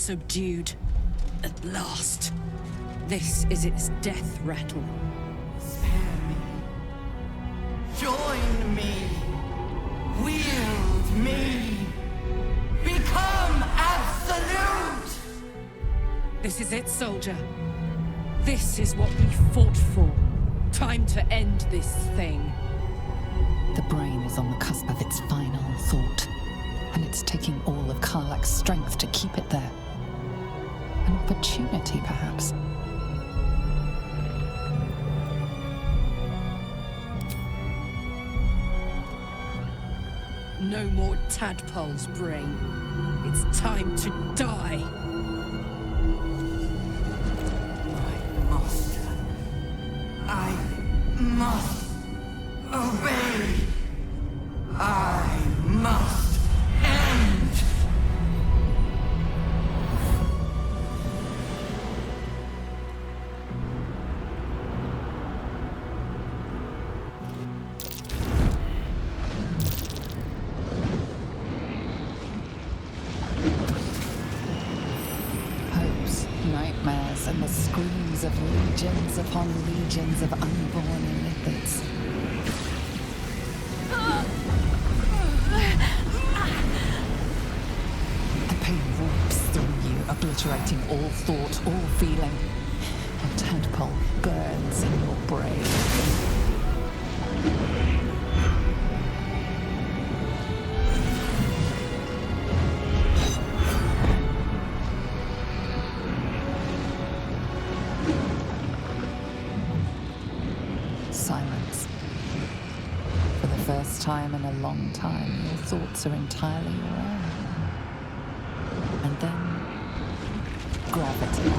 subdued. At last. This is its death rattle. Spare me. Join me. Wield me. Become absolute! This is it, soldier. This is what we fought for. Time to end this thing. The brain is on the cusp of its final thought, and it's taking all of Karlak's strength to keep it there. An opportunity, perhaps. No more tadpoles, brain. It's time to die. My master. I must obey. I must end. Hopes, nightmares, and the screams of legions upon legions of unborn lipids. The pain warps through you, obliterating all thought, all feeling. A tadpole burns in your brain. Silence. For the first time in a long time, your thoughts are entirely your own. And then, gravity.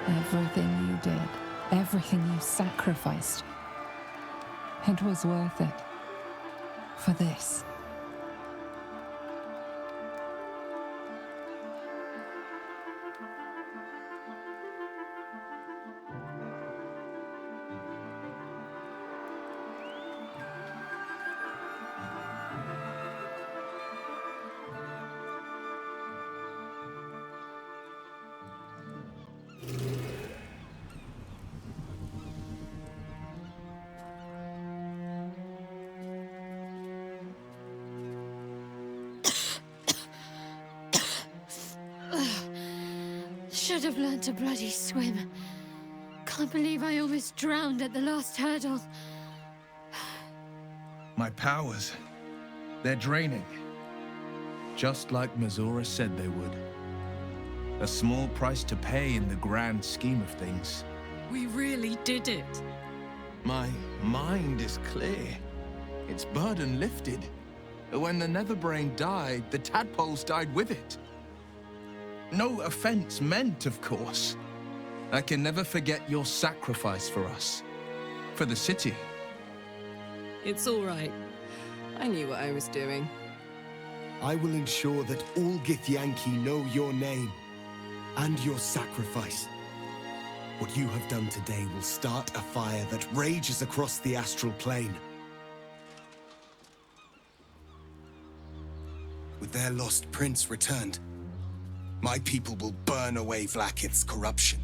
Everything you did, everything you sacrificed, it was worth it. For this. Should have learned to bloody swim. Can't believe I almost drowned at the last hurdle. My powers, they're draining. Just like Mazora said they would. A small price to pay in the grand scheme of things. We really did it. My mind is clear. Its burden lifted. When the Netherbrain died, the tadpoles died with it. No offense meant, of course. I can never forget your sacrifice for us. For the city. It's all right. I knew what I was doing. I will ensure that all Githyanki know your name and your sacrifice. What you have done today will start a fire that rages across the astral plane. With their lost prince returned, my people will burn away Vlaakith's corruption.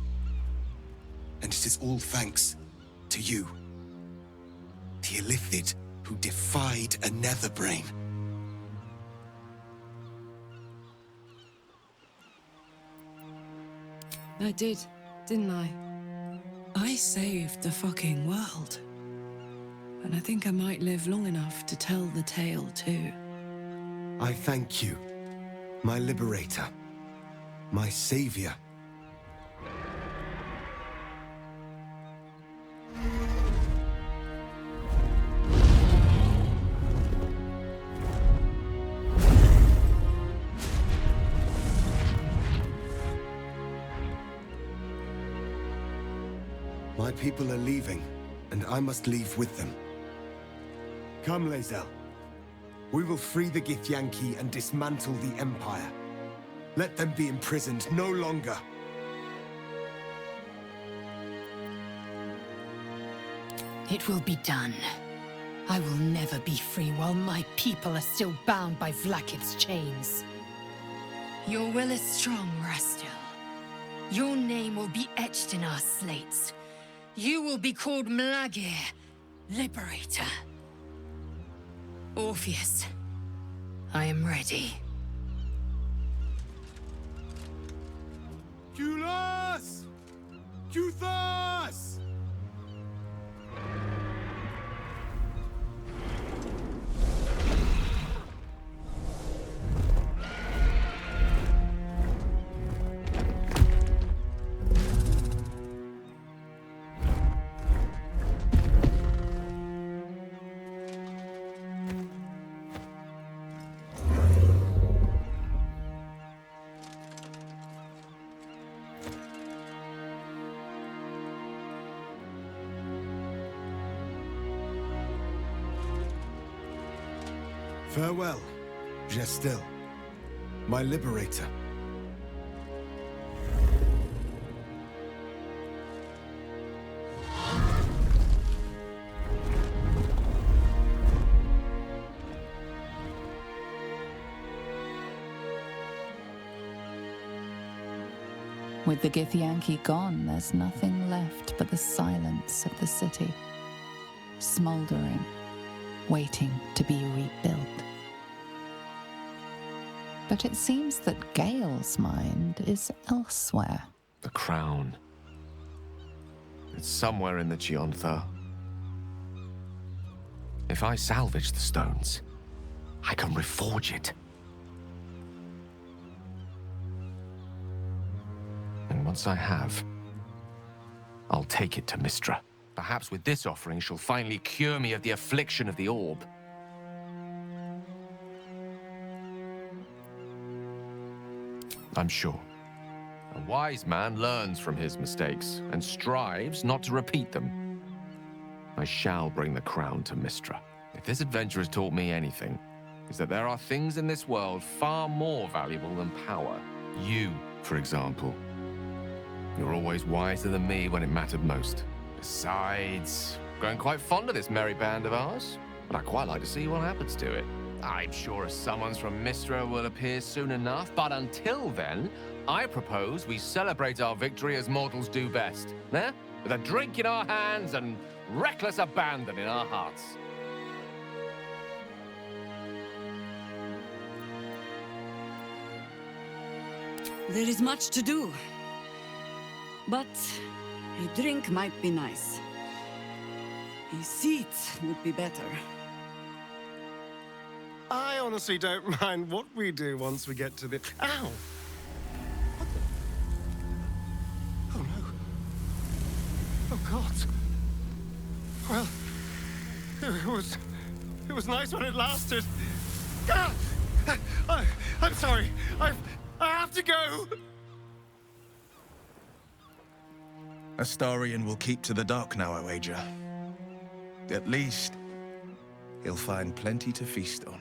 And it is all thanks to you. The Illithid who defied a Netherbrain. I did, didn't I? I saved the fucking world. And I think I might live long enough to tell the tale too. I thank you, my liberator, my savior. My people are leaving, and I must leave with them. Come, Lae'zel. We will free the Githyanki and dismantle the Empire. Let them be imprisoned no longer. It will be done. I will never be free while my people are still bound by Vlaakith's chains. Your will is strong, Rastil. Your name will be etched in our slates. You will be called Mlagir, Liberator. Orpheus, I am ready. Kulas! Kuthas! Farewell, Gestil, my liberator. With the Githyanki gone, there's nothing left but the silence of the city, smoldering, waiting to be rebuilt. But it seems that Gale's mind is elsewhere. The crown. It's somewhere in the Giontha. If I salvage the stones, I can reforge it. And once I have, I'll take it to Mistra. Perhaps with this offering, she'll finally cure me of the affliction of the orb. I'm sure A wise man learns from his mistakes and strives not to repeat them. I shall bring the crown to Mistra. If this adventure has taught me anything, it's that there are things in this world far more valuable than power. You, for example. You're always wiser than me when it mattered most. Besides, growing quite fond of this merry band of ours, but I'd quite like to see what happens to it. I'm sure a summons from Mistra will appear soon enough, but until then, I propose we celebrate our victory as mortals do best. Eh? With a drink in our hands and reckless abandon in our hearts. There is much to do. But a drink might be nice. A seat would be better. I honestly don't mind what we do once we get to the... Ow! What the... Oh, no. Oh, God. Well, it was nice when it lasted. Ah! I'm sorry. I have to go! Astarion will keep to the dark now, I wager. At least, he'll find plenty to feast on.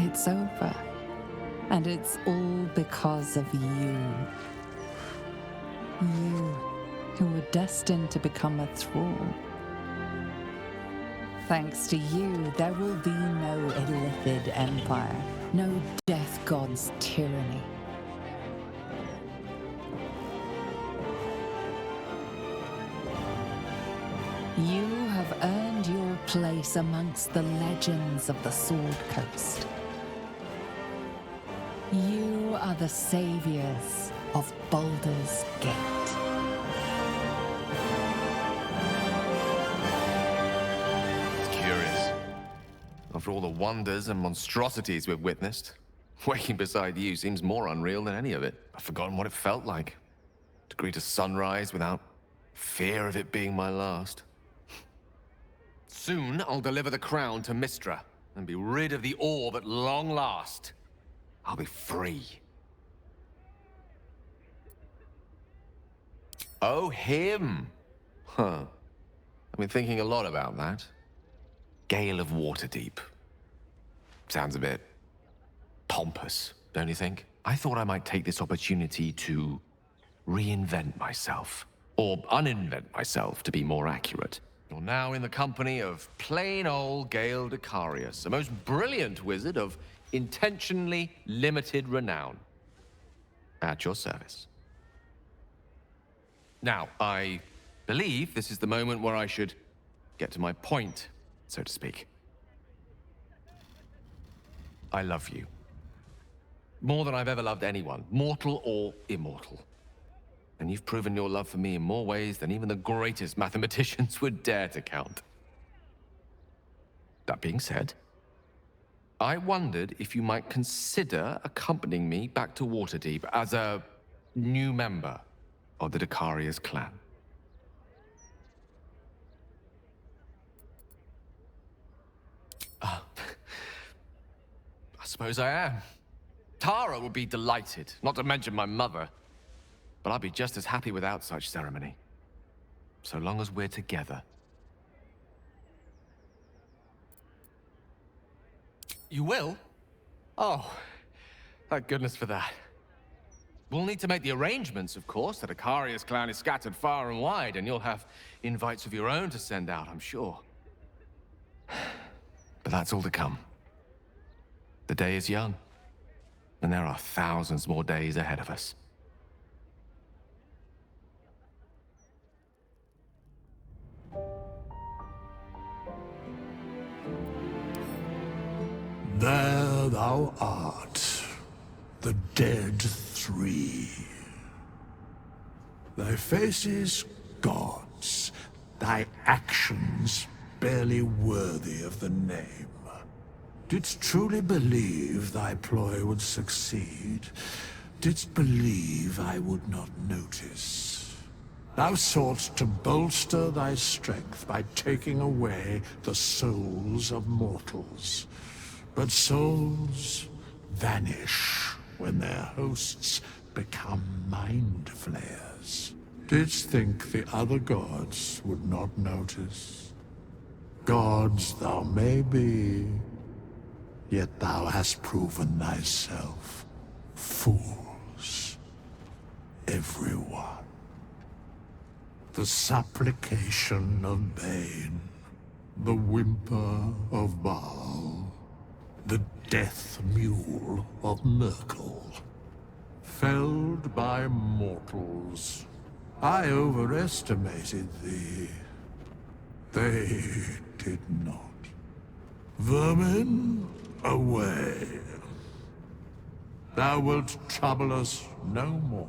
It's over. And it's all because of you. You, who were destined to become a thrall. Thanks to you, there will be no Illithid empire, no death god's tyranny. You have earned your place amongst the legends of the Sword Coast. You are the saviors of Baldur's Gate. It's curious. After all the wonders and monstrosities we've witnessed, waking beside you seems more unreal than any of it. I've forgotten what it felt like. To greet a sunrise without fear of it being my last. Soon I'll deliver the crown to Mistra and be rid of the orb at long last. I'll be free. Oh, him! Huh. I've been thinking a lot about that. Gale of Waterdeep. Sounds a bit pompous, don't you think? I thought I might take this opportunity to reinvent myself. Or uninvent myself, to be more accurate. You're now in the company of plain old Gale Decarius, a most brilliant wizard of intentionally limited renown. At your service. Now, I believe this is the moment where I should get to my point, so to speak. I love you. More than I've ever loved anyone, mortal or immortal. And you've proven your love for me in more ways than even the greatest mathematicians would dare to count. That being said, I wondered if you might consider accompanying me back to Waterdeep as a new member of the Decarius clan. I suppose I am. Tara would be delighted, not to mention my mother. But I'd be just as happy without such ceremony. So long as we're together. You will? Oh, thank goodness for that. We'll need to make the arrangements, of course. The Decarius clan is scattered far and wide, and you'll have invites of your own to send out, I'm sure. But that's all to come. The day is young, and there are thousands more days ahead of us. There thou art, the dead three. Thy faces gods, thy actions barely worthy of the name. Didst truly believe thy ploy would succeed? Didst believe I would not notice? Thou soughtst to bolster thy strength by taking away the souls of mortals. But souls vanish when their hosts become mind flayers. Didst think the other gods would not notice? Gods thou may be, yet thou hast proven thyself fools, everyone. The supplication of Bane, the whimper of Baal, the death mule of Merkel. Felled by mortals, I overestimated thee. They did not. Vermin, away. Thou wilt trouble us no more.